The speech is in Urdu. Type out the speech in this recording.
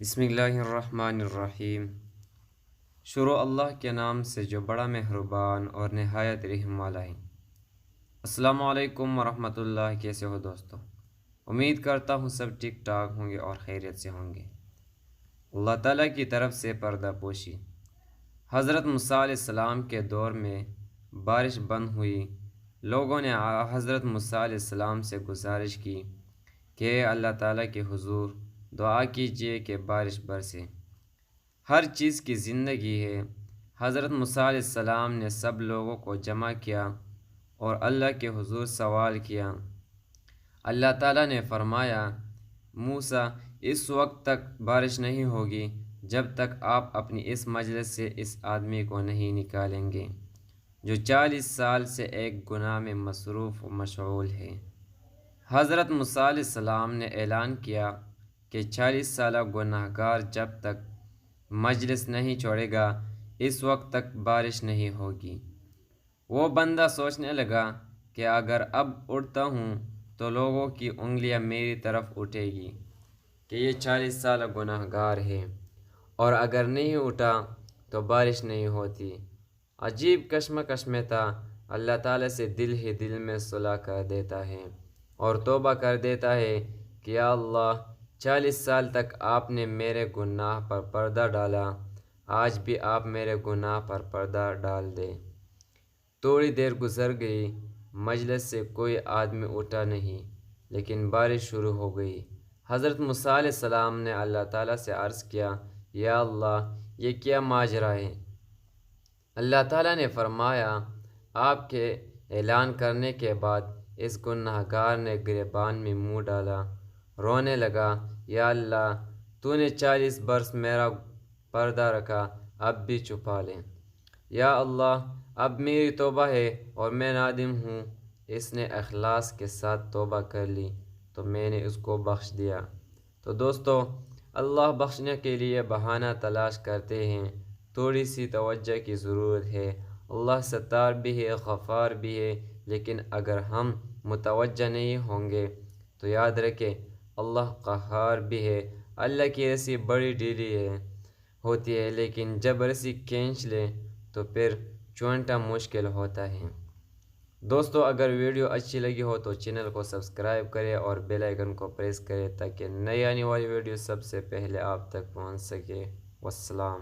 بسم اللہ الرحمن الرحیم۔ شروع اللہ کے نام سے جو بڑا مہربان اور نہایت رحم والا ہے۔ السلام علیکم ورحمۃ اللہ، کیسے ہو دوستو؟ امید کرتا ہوں سب ٹھیک ٹھاک ہوں گے اور خیریت سے ہوں گے۔ اللہ تعالیٰ کی طرف سے پردہ پوشی۔ حضرت موسیٰ علیہ السلام کے دور میں بارش بند ہوئی۔ لوگوں نے حضرت موسیٰ علیہ السلام سے گزارش کی کہ اے اللہ تعالیٰ کے حضور دعا کیجیے کہ بارش برسے۔ ہر چیز کی زندگی ہے۔ حضرت موسیٰ علیہ السلام نے سب لوگوں کو جمع کیا اور اللہ کے حضور سوال کیا۔ اللہ تعالیٰ نے فرمایا، موسیٰ اس وقت تک بارش نہیں ہوگی جب تک آپ اپنی اس مجلس سے اس آدمی کو نہیں نکالیں گے جو 40 سال سے ایک گناہ میں مصروف و مشغول ہے۔ حضرت موسیٰ علیہ السلام نے اعلان کیا کہ 40 سالہ گناہ گار جب تک مجلس نہیں چھوڑے گا اس وقت تک بارش نہیں ہوگی۔ وہ بندہ سوچنے لگا کہ اگر اب اٹھتا ہوں تو لوگوں کی انگلیاں میری طرف اٹھے گی کہ یہ 40 سالہ گناہ گار ہے، اور اگر نہیں اٹھا تو بارش نہیں ہوتی۔ عجیب کشمکش میں تھا۔ اللہ تعالیٰ سے دل ہی دل میں صلح کر دیتا ہے اور توبہ کر دیتا ہے کہ یا اللہ 40 سال تک آپ نے میرے گناہ پر پردہ ڈالا، آج بھی آپ میرے گناہ پر پردہ ڈال دے۔ تھوڑی دیر گزر گئی، مجلس سے کوئی آدمی اٹھا نہیں، لیکن بارش شروع ہو گئی۔ حضرت موسیٰ علیہ السلام نے اللہ تعالیٰ سے عرض کیا، یا اللہ یہ کیا ماجرا ہے؟ اللہ تعالیٰ نے فرمایا، آپ کے اعلان کرنے کے بعد اس گناہ گار نے گریبان میں منہ ڈالا، رونے لگا، یا اللہ تو نے 40 برس میرا پردہ رکھا، اب بھی چھپا لیں۔ یا اللہ اب میری توبہ ہے اور میں نادم ہوں۔ اس نے اخلاص کے ساتھ توبہ کر لی تو میں نے اس کو بخش دیا۔ تو دوستو، اللہ بخشنے کے لیے بہانہ تلاش کرتے ہیں، تھوڑی سی توجہ کی ضرورت ہے۔ اللہ ستار بھی ہے، غفار بھی ہے، لیکن اگر ہم متوجہ نہیں ہوں گے تو یاد رکھیں اللہ قہار بھی ہے۔ اللہ کی رسی بڑی ڈھیلی ہوتی ہے، لیکن جب رسی کھینچ لے تو پھر چھوٹنا مشکل ہوتا ہے۔ دوستو، اگر ویڈیو اچھی لگی ہو تو چینل کو سبسکرائب کریں اور بیل آئیکن کو پریس کریں تاکہ نئی آنے والی ویڈیو سب سے پہلے آپ تک پہنچ سکے۔ والسلام۔